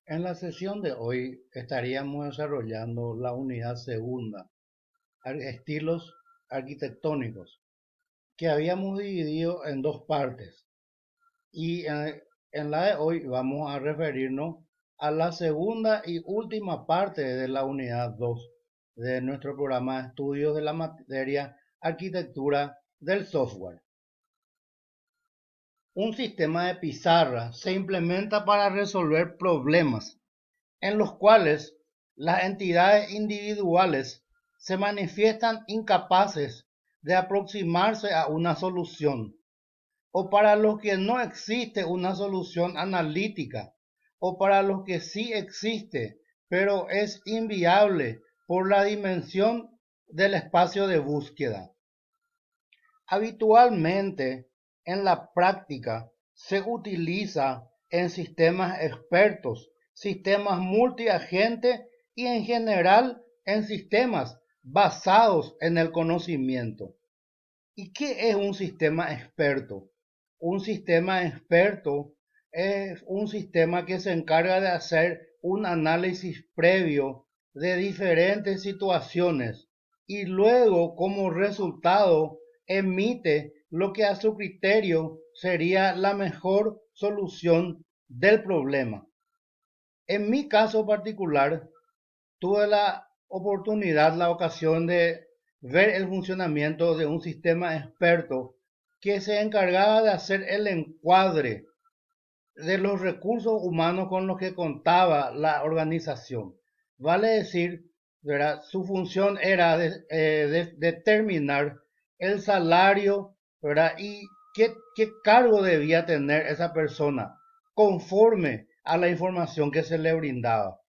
En la sesión de hoy estaríamos desarrollando la unidad segunda, estilos arquitectónicos, que habíamos dividido en dos partes. Y en la de hoy vamos a referirnos a la segunda y última parte de la unidad 2 de nuestro programa de estudios de la materia arquitectura del software. Un sistema de pizarra se implementa para resolver problemas en los cuales las entidades individuales se manifiestan incapaces de aproximarse a una solución, o para los que no existe una solución analítica, o para los que sí existe, pero es inviable por la dimensión del espacio de búsqueda. Habitualmente, en la práctica, se utiliza en sistemas expertos, sistemas multiagente y en general en sistemas basados en el conocimiento. ¿Y qué es un sistema experto? Un sistema experto es un sistema que se encarga de hacer un análisis previo de diferentes situaciones y luego como resultado emite lo que a su criterio sería la mejor solución del problema. En mi caso particular, tuve la ocasión de ver el funcionamiento de un sistema experto que se encargaba de hacer el encuadre de los recursos humanos con los que contaba la organización. Vale decir, ¿verdad? Su función era determinar el salario, ¿verdad? Y qué cargo debía tener esa persona conforme a la información que se le brindaba.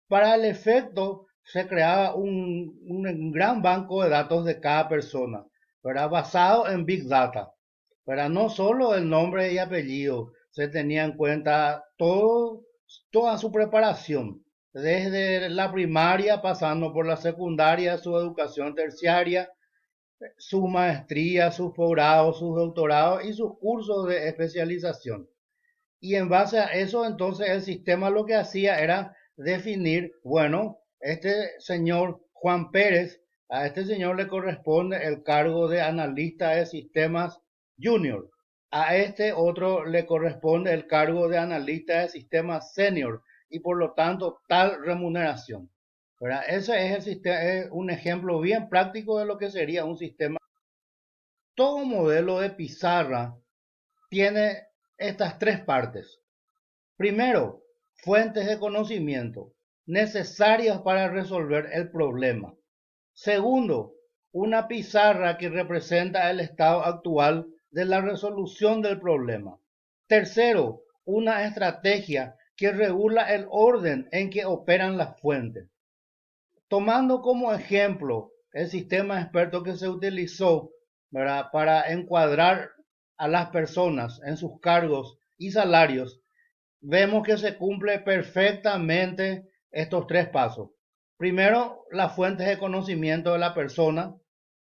Para el efecto, se creaba un gran banco de datos de cada persona, ¿verdad? Basado en Big Data, ¿verdad? No solo el nombre y apellido, se tenía en cuenta toda su preparación, desde la primaria, pasando por la secundaria, su educación terciaria, su maestría, sus posgrados, sus doctorados y sus cursos de especialización. Y en base a eso, entonces el sistema lo que hacía era definir, bueno, este señor Juan Pérez, a este señor le corresponde el cargo de analista de sistemas junior. A este otro le corresponde el cargo de analista de sistemas senior y por lo tanto tal remuneración. ¿Verdad? Ese es, el sistema, es un ejemplo bien práctico de lo que sería un sistema. Todo modelo de pizarra tiene estas tres partes. Primero, fuentes de conocimiento necesarias para resolver el problema. Segundo, una pizarra que representa el estado actual de la resolución del problema. Tercero, una estrategia que regula el orden en que operan las fuentes. Tomando como ejemplo el sistema experto que se utilizó, ¿verdad?, para encuadrar a las personas en sus cargos y salarios, vemos que se cumple perfectamente estos tres pasos. Primero, las fuentes de conocimiento de la persona,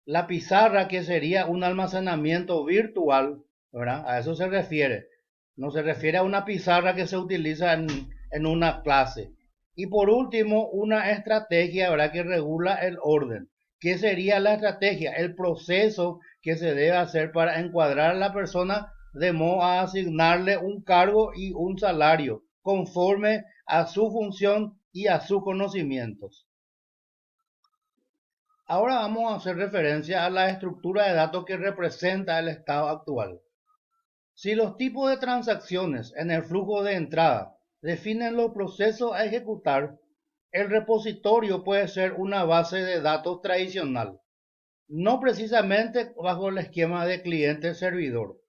la pizarra que sería un almacenamiento virtual, ¿verdad? A eso se refiere. No se refiere a una pizarra que se utiliza en una clase. Y por último, una estrategia, ¿verdad?, que regula el orden. ¿Qué sería la estrategia? El proceso que se debe hacer para encuadrar a la persona de modo a asignarle un cargo y un salario conforme a su función y a sus conocimientos. Ahora vamos a hacer referencia a la estructura de datos que representa el estado actual. Si los tipos de transacciones en el flujo de entrada definen los procesos a ejecutar, el repositorio puede ser una base de datos tradicional, no precisamente bajo el esquema de cliente-servidor.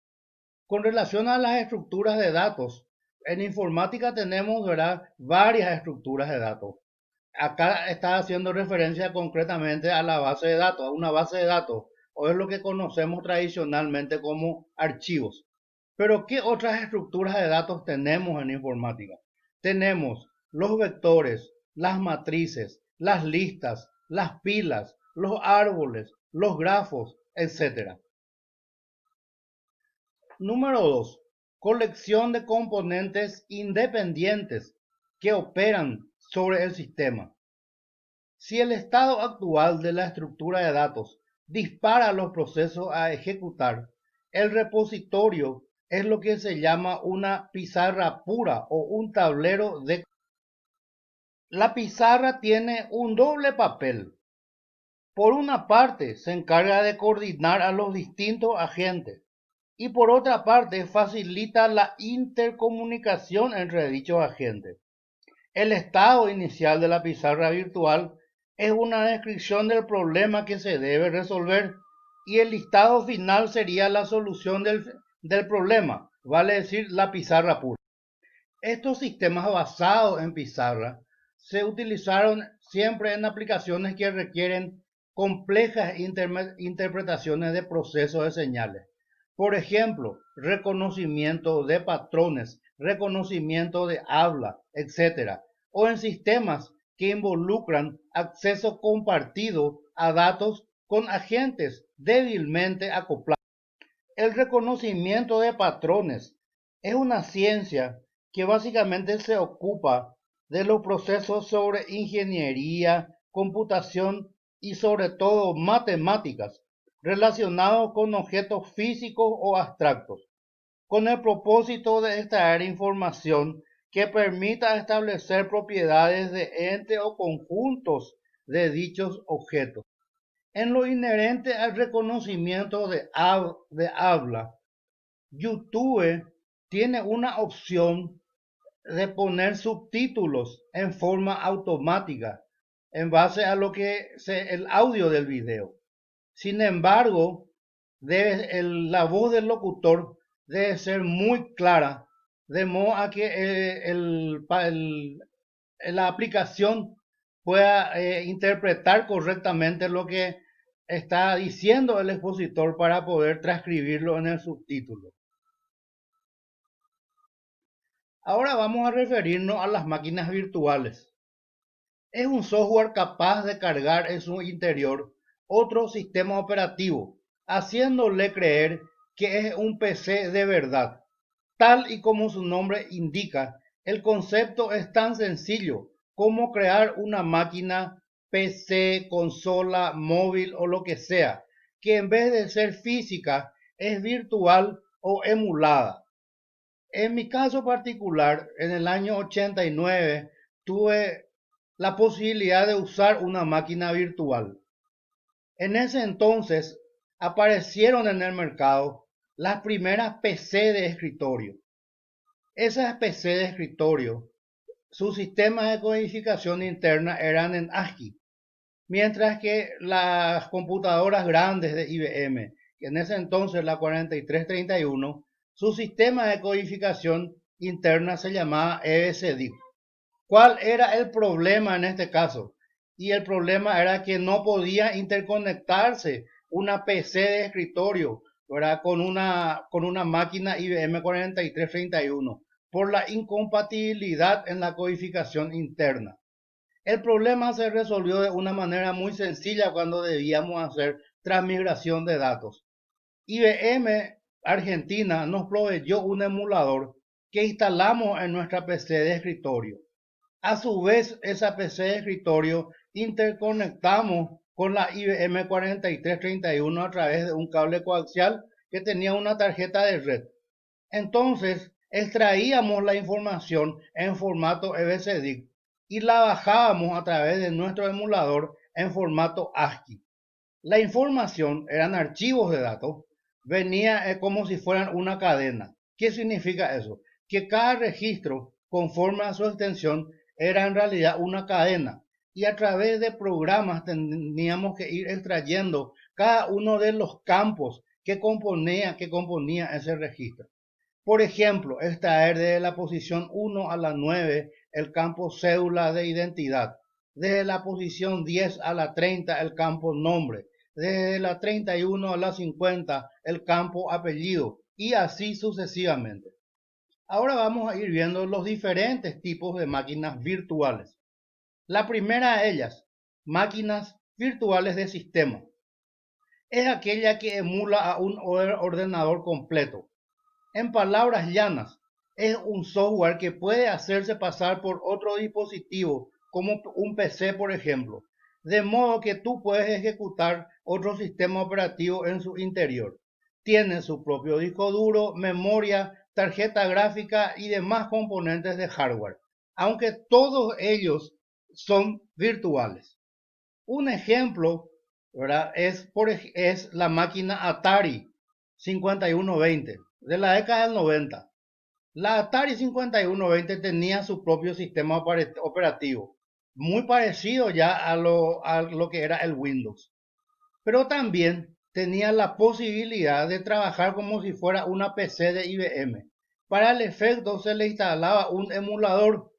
Con relación a las estructuras de datos, en informática tenemos, ¿verdad?, varias estructuras de datos. Acá está haciendo referencia concretamente a la base de datos, a una base de datos, o es lo que conocemos tradicionalmente como archivos. Pero ¿qué otras estructuras de datos tenemos en informática? Tenemos los vectores, las matrices, las listas, las pilas, los árboles, los grafos, etc. Número 2. Colección de componentes independientes que operan sobre el sistema. Si el estado actual de la estructura de datos dispara los procesos a ejecutar, el repositorio es lo que se llama una pizarra pura o un tablero de... La pizarra tiene un doble papel. Por una parte, se encarga de coordinar a los distintos agentes y por otra parte, facilita la intercomunicación entre dichos agentes. El estado inicial de la pizarra virtual es una descripción del problema que se debe resolver y el listado final sería la solución del problema, vale decir, la pizarra pura. Estos sistemas basados en pizarra se utilizaron siempre en aplicaciones que requieren complejas interpretaciones de procesos de señales. Por ejemplo, reconocimiento de patrones, reconocimiento de habla, etc. O en sistemas que involucran acceso compartido a datos con agentes débilmente acoplados. El reconocimiento de patrones es una ciencia que básicamente se ocupa de los procesos sobre ingeniería, computación y sobre todo matemáticas relacionados con objetos físicos o abstractos, con el propósito de extraer información que permita establecer propiedades de entes o conjuntos de dichos objetos. En lo inherente al reconocimiento de habla, YouTube tiene una opción de poner subtítulos en forma automática en base a lo que el audio del video. Sin embargo, la voz del locutor debe ser muy clara, de modo a que la aplicación pueda interpretar correctamente lo que está diciendo el expositor para poder transcribirlo en el subtítulo. Ahora vamos a referirnos a las máquinas virtuales. Es un software capaz de cargar en su interior otro sistema operativo, haciéndole creer que es un PC de verdad. Tal y como su nombre indica, el concepto es tan sencillo como crear una máquina, PC, consola, móvil o lo que sea, que en vez de ser física es virtual o emulada. En mi caso particular, en el año 89, tuve la posibilidad de usar una máquina virtual. En ese entonces aparecieron en el mercado las primeras PC de escritorio. Esas PC de escritorio, sus sistemas de codificación interna eran en ASCII, mientras que las computadoras grandes de IBM, que en ese entonces la 4331, su sistema de codificación interna se llamaba EBCDIC. ¿Cuál era el problema en este caso? Y el problema era que no podía interconectarse una PC de escritorio, ¿verdad? con una máquina IBM 4331 por la incompatibilidad en la codificación interna. El problema se resolvió de una manera muy sencilla cuando debíamos hacer transmigración de datos. IBM Argentina nos proveyó un emulador que instalamos en nuestra PC de escritorio. A su vez, esa PC de escritorio interconectamos con la IBM 4331 a través de un cable coaxial que tenía una tarjeta de red. Entonces, extraíamos la información en formato EBCDIC y la bajábamos a través de nuestro emulador en formato ASCII. La información eran archivos de datos, venía como si fueran una cadena. ¿Qué significa eso? Que cada registro, conforme a su extensión, era en realidad una cadena y a través de programas teníamos que ir extrayendo cada uno de los campos que componía ese registro. Por ejemplo, extraer de la posición 1 a la 9 el campo cédula de identidad, desde la posición 10 a la 30 el campo nombre, desde la 31 a la 50 el campo apellido y así sucesivamente. Ahora vamos a ir viendo los diferentes tipos de máquinas virtuales. La primera de ellas, máquinas virtuales de sistema, es aquella que emula a un ordenador completo. En palabras llanas, es un software que puede hacerse pasar por otro dispositivo, como un PC por ejemplo, de modo que tú puedes ejecutar otro sistema operativo en su interior. Tiene su propio disco duro, memoria, tarjeta gráfica y demás componentes de hardware, aunque todos ellos son virtuales. Un ejemplo, ¿verdad? Es la máquina Atari 5120 de la década del 90. La Atari 5120 tenía su propio sistema operativo, muy parecido ya a lo que era el Windows, pero también tenía la posibilidad de trabajar como si fuera una PC de IBM. Para el efecto se le instalaba un emulador.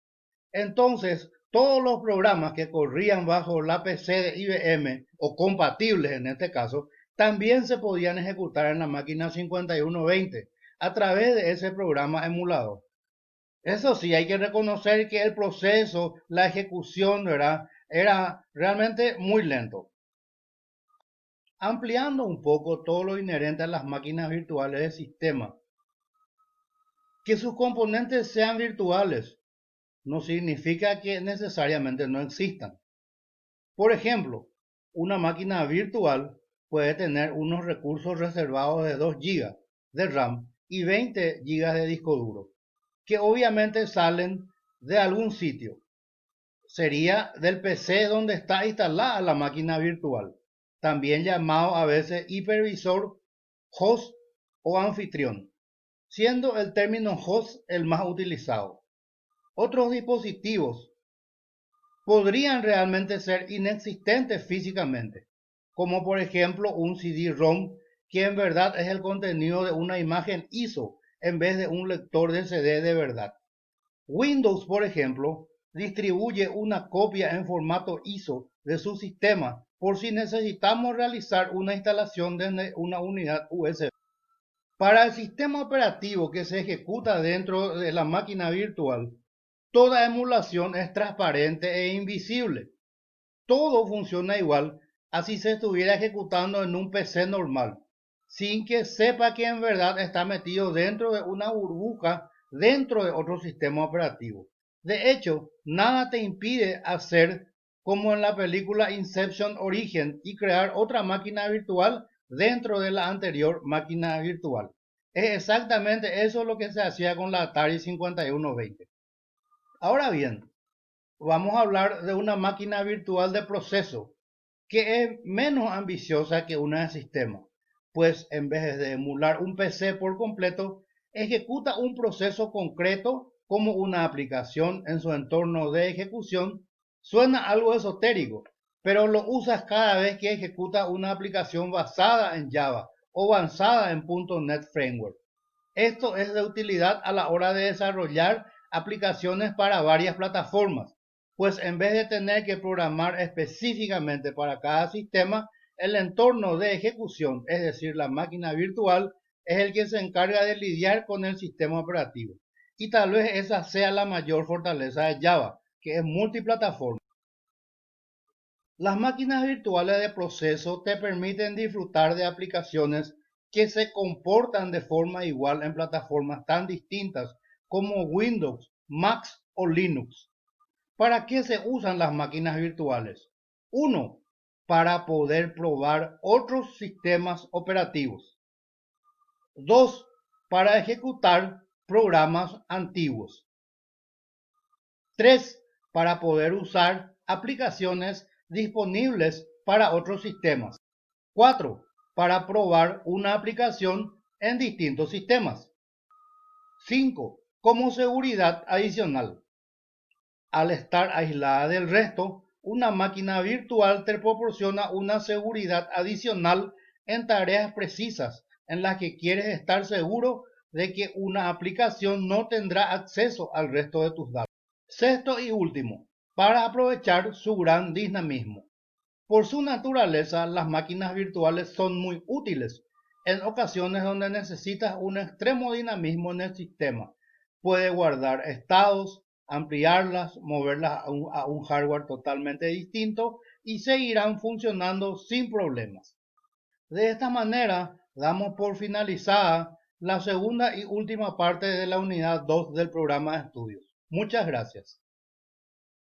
Entonces, todos los programas que corrían bajo la PC de IBM o compatibles en este caso, también se podían ejecutar en la máquina 5120 a través de ese programa emulador. Eso sí, hay que reconocer que el proceso, la ejecución, ¿verdad? Era realmente muy lento. Ampliando un poco todo lo inherente a las máquinas virtuales de sistema, que sus componentes sean virtuales no significa que necesariamente no existan. Por ejemplo, una máquina virtual puede tener unos recursos reservados de 2 GB de RAM y 20 GB de disco duro, que obviamente salen de algún sitio. Sería del PC donde está instalada la máquina virtual, también llamado a veces hipervisor, host o anfitrión, siendo el término host el más utilizado. Otros dispositivos podrían realmente ser inexistentes físicamente, como por ejemplo un CD-ROM, que en verdad es el contenido de una imagen ISO en vez de un lector de CD de verdad. Windows, por ejemplo, distribuye una copia en formato ISO de su sistema por si necesitamos realizar una instalación de una unidad USB. Para el sistema operativo que se ejecuta dentro de la máquina virtual, toda emulación es transparente e invisible. Todo funciona igual, así se estuviera ejecutando en un PC normal, sin que sepa que en verdad está metido dentro de una burbuja dentro de otro sistema operativo. De hecho, nada te impide hacer como en la película Inception Origen y crear otra máquina virtual dentro de la anterior máquina virtual. Es exactamente eso lo que se hacía con la Atari 5120. Ahora bien, vamos a hablar de una máquina virtual de proceso que es menos ambiciosa que una de sistema, pues en vez de emular un PC por completo, ejecuta un proceso concreto como una aplicación en su entorno de ejecución. Suena algo esotérico, pero lo usas cada vez que ejecuta una aplicación basada en Java o avanzada en .NET Framework. Esto es de utilidad a la hora de desarrollar aplicaciones para varias plataformas, pues en vez de tener que programar específicamente para cada sistema, el entorno de ejecución, es decir, la máquina virtual, es el que se encarga de lidiar con el sistema operativo. Y tal vez esa sea la mayor fortaleza de Java, que es multiplataforma. Las máquinas virtuales de proceso te permiten disfrutar de aplicaciones que se comportan de forma igual en plataformas tan distintas como Windows, Mac o Linux. ¿Para qué se usan las máquinas virtuales? 1. Para poder probar otros sistemas operativos. 2. Para ejecutar programas antiguos. 3. Para poder usar aplicaciones disponibles para otros sistemas. 4. Para probar una aplicación en distintos sistemas. 5. Como seguridad adicional. Al estar aislada del resto, una máquina virtual te proporciona una seguridad adicional en tareas precisas en las que quieres estar seguro de que una aplicación no tendrá acceso al resto de tus datos. Sexto y último, para aprovechar su gran dinamismo. Por su naturaleza, las máquinas virtuales son muy útiles en ocasiones donde necesitas un extremo dinamismo en el sistema. Puede guardar estados, ampliarlas, moverlas a un hardware totalmente distinto y seguirán funcionando sin problemas. De esta manera, damos por finalizada la segunda y última parte de la unidad 2 del programa de estudios. Muchas gracias.